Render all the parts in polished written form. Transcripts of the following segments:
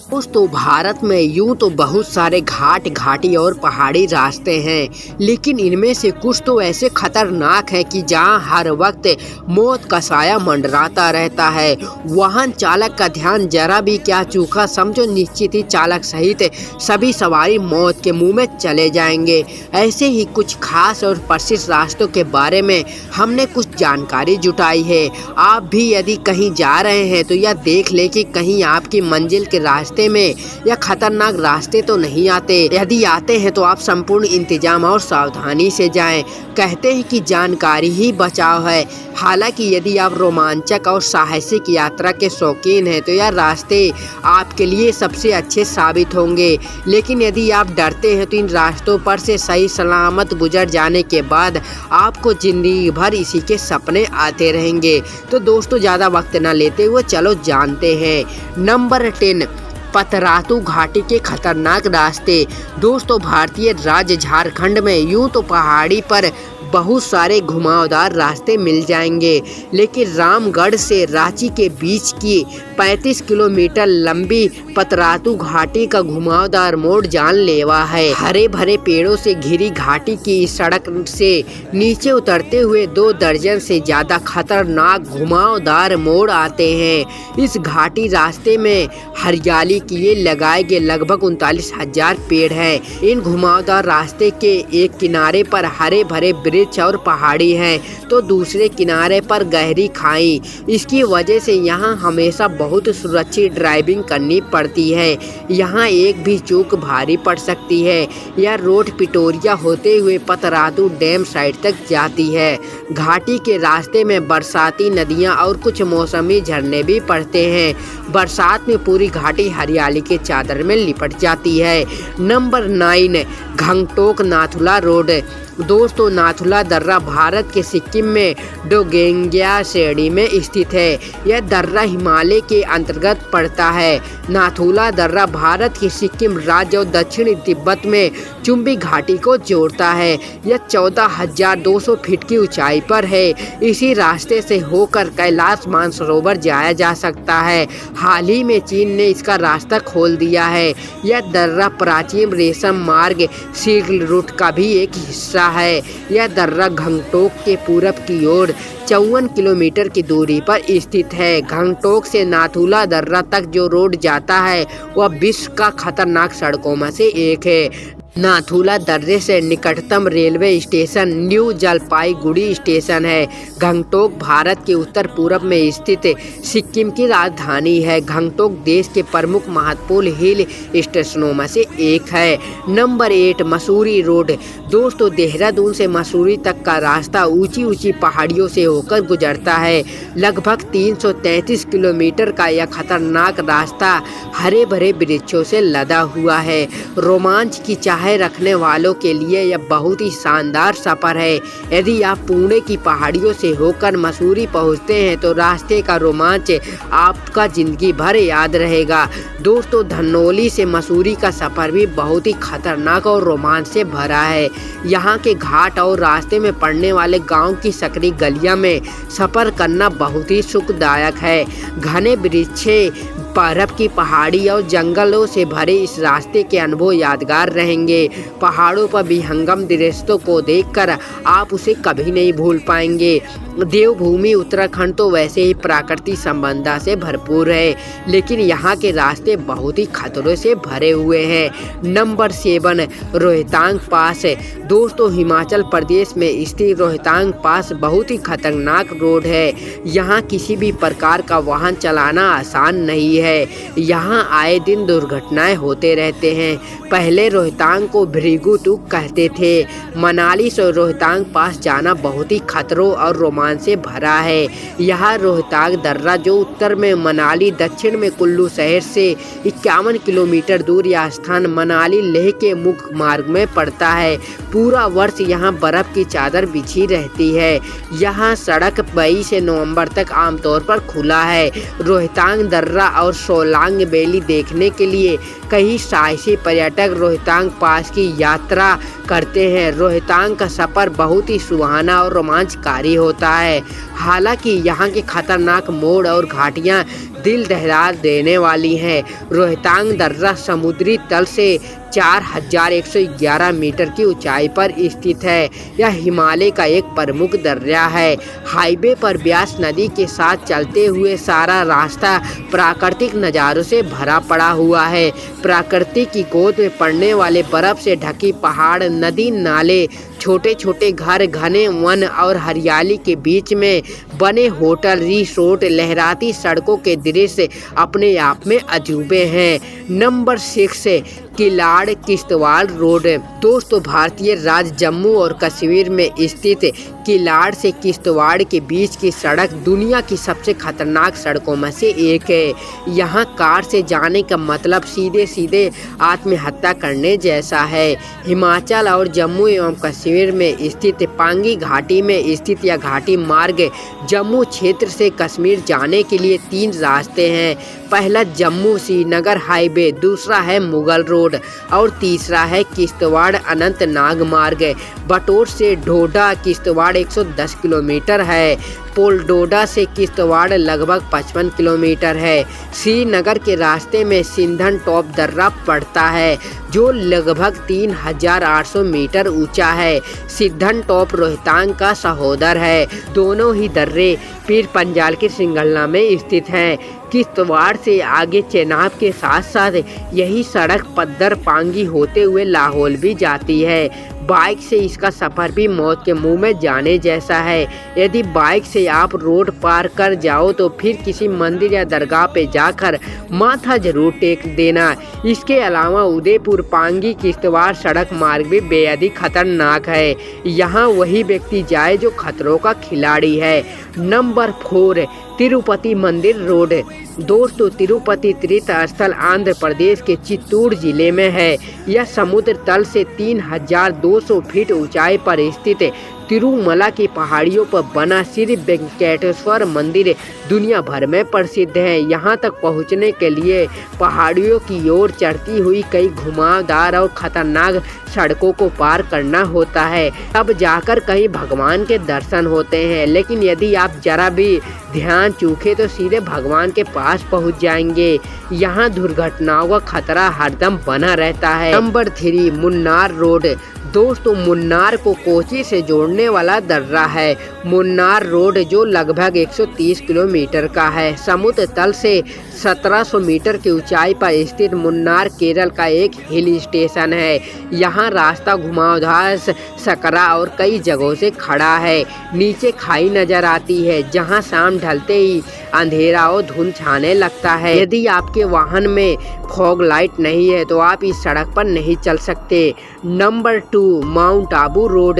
दोस्तों भारत में यूं तो बहुत सारे घाट घाटी और पहाड़ी रास्ते हैं, लेकिन इनमें से कुछ तो ऐसे खतरनाक हैं कि जहां हर वक्त मौत का साया मंडराता रहता है। वाहन चालक का ध्यान जरा भी क्या चूका समझो निश्चित ही चालक सहित सभी सवारी मौत के मुंह में चले जाएंगे। ऐसे ही कुछ खास और प्रसिद्ध रास्तों के बारे में हमने कुछ जानकारी जुटाई है। आप भी यदि कहीं जा रहे हैं तो यह देख ले कि कहीं आपकी मंजिल के रास्ते में या खतरनाक रास्ते तो नहीं आते। यदि आते हैं तो आप संपूर्ण इंतजाम और सावधानी से जाएं। कहते हैं कि जानकारी ही बचाव है। हालांकि यदि आप रोमांचक और साहसिक यात्रा के शौकीन हैं तो यह रास्ते आपके लिए सबसे अच्छे साबित होंगे, लेकिन यदि आप डरते हैं तो इन रास्तों पर से सही सलामत गुजर जाने के बाद आपको जिंदगी भर इसी के सपने आते रहेंगे। तो दोस्तों ज़्यादा वक्त न लेते हुए चलो जानते हैं। नंबर 10, पतरातू घाटी के खतरनाक रास्ते। दोस्तों भारतीय राज्य झारखंड में यूं तो पहाड़ी पर बहुत सारे घुमावदार रास्ते मिल जाएंगे, लेकिन रामगढ़ से रांची के बीच की 35 किलोमीटर लंबी पतरातू घाटी का घुमावदार मोड़ जानलेवा है। हरे भरे पेड़ों से घिरी घाटी की इस सड़क से नीचे उतरते हुए 2 दर्जन से ज़्यादा खतरनाक घुमावदार मोड़ आते हैं। इस घाटी रास्ते में हरियाली के लिए लगाए गए लगभग 39,000 पेड़ हैं। इन घुमावदार रास्ते के एक किनारे पर हरे भरे वृक्ष और पहाड़ी है तो दूसरे किनारे पर गहरी खाई। इसकी वजह से यहाँ हमेशा बहुत सुरक्षित ड्राइविंग करनी पड़ती है। यहाँ एक भी चूक भारी पड़ सकती है। यह रोड पिटोरिया होते हुए पतरातू डैम साइड तक जाती है। घाटी के रास्ते में बरसाती नदियाँ और कुछ मौसमी झरने भी पड़ते हैं। बरसात में पूरी घाटी हरियाली के चादर में लिपट जाती है। Number 9, Gangtok Nathula road. दोस्तों नाथुला दर्रा भारत के सिक्किम में डोंगेंगया श्रेणी में स्थित है। यह दर्रा हिमालय के अंतर्गत पड़ता है। नाथुला दर्रा भारत के सिक्किम राज्य और दक्षिणी तिब्बत में चुम्बी घाटी को जोड़ता है। यह 14,200 फीट की ऊंचाई पर है। इसी रास्ते से होकर कैलाश मानसरोवर जाया जा सकता है। हाल ही में चीन ने इसका रास्ता खोल दिया है। यह दर्रा प्राचीन रेशम मार्ग सिल्क रूट का भी एक हिस्सा है। यह दर्रा गंगटोक के पूरब की ओर 54 किलोमीटर की दूरी पर स्थित है। गंगटोक से नाथुला दर्रा तक जो रोड जाता है वह विश्व का खतरनाक सड़कों में से एक है। नाथुला दर्रे से निकटतम railway station new Jalpaiguri station है। गंगटोक भारत के उत्तर पूर्व में स्थित सिक्किम की राजधानी है। गंगटोक देश के प्रमुख महत्वपूर्ण हिल स्टेशनों में से एक है। Number 8, Mussoorie road. दोस्तों देहरादून से मसूरी तक का रास्ता ऊंची ऊंची पहाड़ियों से होकर गुजरता है। लगभग 333 किलोमीटर का यह खतरनाक रास्ता हरे भरे वृक्षों से लदा हुआ है। रोमांच की चाह रखने वालों के लिए यह बहुत ही शानदार सफर है। यदि आप पुणे की पहाड़ियों से होकर मसूरी पहुंचते हैं तो रास्ते का रोमांच आपका जिंदगी भर याद रहेगा। दोस्तों धनौली से मसूरी का सफर भी बहुत ही खतरनाक और रोमांच से भरा है। यहाँ के घाट और रास्ते में पड़ने वाले गांव की सकरी गलियां में सफर करना बहुत ही सुखदायक है। घने वृक्षे बर्फ की पहाड़ी और जंगलों से भरे इस रास्ते के अनुभव यादगार रहेंगे। पहाड़ों पर विहंगम दृश्यों को देखकर आप उसे कभी नहीं भूल पाएंगे। देवभूमि उत्तराखंड तो वैसे ही प्राकृतिक संबंधा से भरपूर है, लेकिन यहाँ के रास्ते बहुत ही खतरों से भरे हुए हैं। नंबर 7, रोहतांग पास। दोस्तों हिमाचल प्रदेश में स्थित रोहतांग पास बहुत ही खतरनाक रोड है। यहाँ किसी भी प्रकार का वाहन चलाना आसान नहीं है। यहाँ आए दिन दुर्घटनाएं होते रहते हैं। पहले रोहतांग को भृगु टूक कहते थे। मनाली से रोहतांग पास जाना बहुत ही खतरों और रोमांच से भरा है। यहाँ रोहतांग दर्रा जो उत्तर में मनाली, दक्षिण में कुल्लू शहर से 51 किलोमीटर दूर यह स्थान मनाली लेह के मुख्य मार्ग में पड़ता है। पूरा वर्ष यहाँ बर्फ की चादर बिछी रहती है। यहाँ सड़क 22 से नवंबर तक आमतौर पर खुला है। रोहतांग दर्रा और सोलांग वैली देखने के लिए कई साहसी पर्यटक रोहतांग पास की यात्रा करते हैं। रोहतांग का सफ़र बहुत ही सुहाना और रोमांचकारी होता है। हालांकि यहाँ के खतरनाक मोड़ और घाटियाँ दिल दहला देने वाली हैं। रोहतांग दर्रा समुद्री तल से 4111 मीटर की ऊंचाई पर स्थित है। यह हिमालय का एक प्रमुख दर्रा है। हाईवे पर ब्यास नदी के साथ चलते हुए सारा रास्ता प्राकृतिक नज़ारों से भरा पड़ा हुआ है। प्रकृति की गोद में पड़ने वाले बर्फ से ढकी पहाड़, नदी, नाले, छोटे छोटे घर, घने वन और हरियाली के बीच में बने होटल, रिसोर्ट, लहराती सड़कों के दृश्य अपने आप में अजूबे हैं। Number 6, Kilar Kishtwar road. दोस्तों, भारतीय राज्य जम्मू और कश्मीर में स्थित किलाड़ से किश्तवाड़ के बीच की सड़क दुनिया की सबसे खतरनाक सड़कों में से एक है। यहाँ कार से जाने का मतलब सीधे सीधे आत्महत्या करने जैसा है। हिमाचल और जम्मू एवं कश्मीर में स्थित पांगी घाटी में स्थित यह घाटी मार्ग जम्मू क्षेत्र से कश्मीर जाने के लिए 3 रास्ते हैं। पहला जम्मू श्रीनगर हाईवे, दूसरा है मुगल रोड और तीसरा है किश्तवाड़ अनंतनाग मार्ग। बटोर से डोडा किश्तवाड़ 110 किलोमीटर है। पोलडोडा से किश्तवाड़ लगभग 55 किलोमीटर है। श्रीनगर के रास्ते में सिंधन टॉप दर्रा पड़ता है जो लगभग 3800 मीटर ऊंचा है। सिंधन टॉप रोहतांग का सहोदर है। दोनों ही दर्रे पीर पंजाल की श्रृंखला में स्थित हैं। किश्तवाड़ से आगे चेनाब के साथ साथ यही सड़क पद्दर पांगी होते हुए लाहौल भी जाती है। बाइक से इसका सफ़र भी मौत के मुंह में जाने जैसा है। यदि बाइक से आप रोड पार कर जाओ तो फिर किसी मंदिर या दरगाह पे जाकर माथा जरूर टेक देना। इसके अलावा उदयपुर पांगी किश्तवाड़ सड़क मार्ग भी बेहद ही खतरनाक है। यहाँ वही व्यक्ति जाए जो खतरों का खिलाड़ी है। नंबर 4, तिरुपति मंदिर रोड। दोस्तों, तिरुपति तीर्थ स्थल आंध्र प्रदेश के चित्तूर जिले में है। यह समुद्र तल से 3200 फीट ऊंचाई पर स्थित तिरुमला की पहाड़ियों पर बना श्री वेंकटेश्वर मंदिर दुनिया भर में प्रसिद्ध है। यहाँ तक पहुँचने के लिए पहाड़ियों की ओर चढ़ती हुई कई घुमावदार और खतरनाक सड़कों को पार करना होता है, तब जाकर कहीं भगवान के दर्शन होते हैं। लेकिन यदि आप जरा भी ध्यान चूके तो सीधे भगवान के पास पहुँच जाएंगे। यहाँ दुर्घटनाओं का खतरा हरदम बना रहता है। Number 3, Munnar road. दोस्तों, मुन्नार को कोची से जोड़ने वाला दर्रा है। मुन्नार रोड जो लगभग 130 किलोमीटर का है। समुद्र तल से 1700 मीटर की ऊंचाई पर स्थित मुन्नार केरल का एक हिल स्टेशन है। यहाँ रास्ता घुमावदार, सकरा और कई जगहों से खड़ा है। नीचे खाई नजर आती है जहाँ शाम ढलते ही अंधेरा और धुंध छाने लगता है। यदि आपके वाहन में फॉग लाइट नहीं है तो आप इस सड़क पर नहीं चल सकते। Number 2, mount Abu road.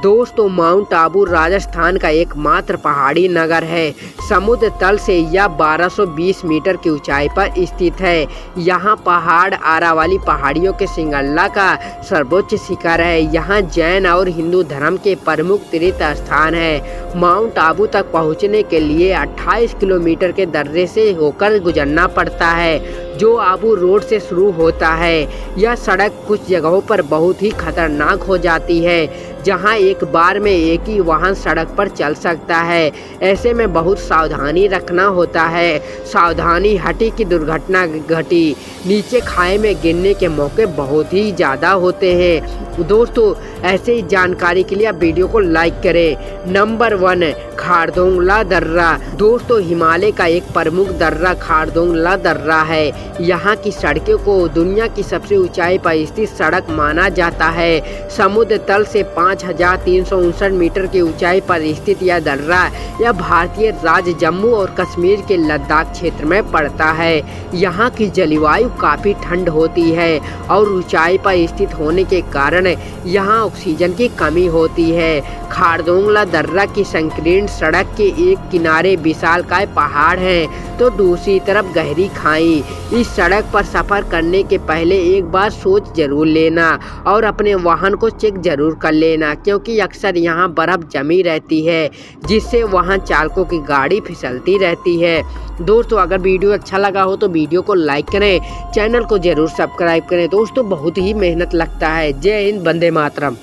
दोस्तों, माउंट आबू राजस्थान का एकमात्र पहाड़ी नगर है। समुद्र तल से यह 1220 मीटर की ऊंचाई पर स्थित है। यहाँ पहाड़ आरावली पहाड़ियों के श्रृंखला का सर्वोच्च शिखर है। यहाँ जैन और हिंदू धर्म के प्रमुख तीर्थ स्थान है। माउंट आबू तक पहुँचने के लिए 28 किलोमीटर के दर्रे से होकर गुजरना पड़ता है जो आबू रोड से शुरू होता है। यह सड़क कुछ जगहों पर बहुत ही खतरनाक हो जाती है जहां एक बार में एक ही वाहन सड़क पर चल सकता है। ऐसे में बहुत सावधानी रखना होता है। सावधानी हटी कि दुर्घटना घटी। नीचे खाई में गिरने के मौके बहुत ही ज़्यादा होते हैं। दोस्तों, ऐसे ही जानकारी के लिए आप वीडियो को लाइक करें। नंबर 1, खारदोंगला दर्रा। दोस्तों, हिमालय का एक प्रमुख दर्रा खारदोंगला दर्रा है। यहाँ की सड़कों को दुनिया की सबसे ऊंचाई पर स्थित सड़क माना जाता है। समुद्र तल से 5359 मीटर की ऊंचाई पर स्थित यह दर्रा भारतीय राज्य जम्मू और कश्मीर के लद्दाख क्षेत्र में पड़ता है। यहाँ की जलवायु काफ़ी ठंड होती है और ऊंचाई पर स्थित होने के कारण यहाँ ऑक्सीजन की कमी होती है। खारदोंगला दर्रा की संकीर्ण सड़क के एक किनारे विशालकाय पहाड़ हैं तो दूसरी तरफ गहरी खाई। इस सड़क पर सफ़र करने के पहले एक बार सोच जरूर लेना और अपने वाहन को चेक जरूर कर लेना। लेना, क्योंकि अक्सर यहाँ बर्फ़ जमी रहती है जिससे वहाँ चालकों की गाड़ी फिसलती रहती है। दोस्तों अगर वीडियो अच्छा लगा हो तो वीडियो को लाइक करें, चैनल को ज़रूर सब्सक्राइब करें। दोस्तों बहुत ही मेहनत लगता है। जय हिंद, वंदे मातरम।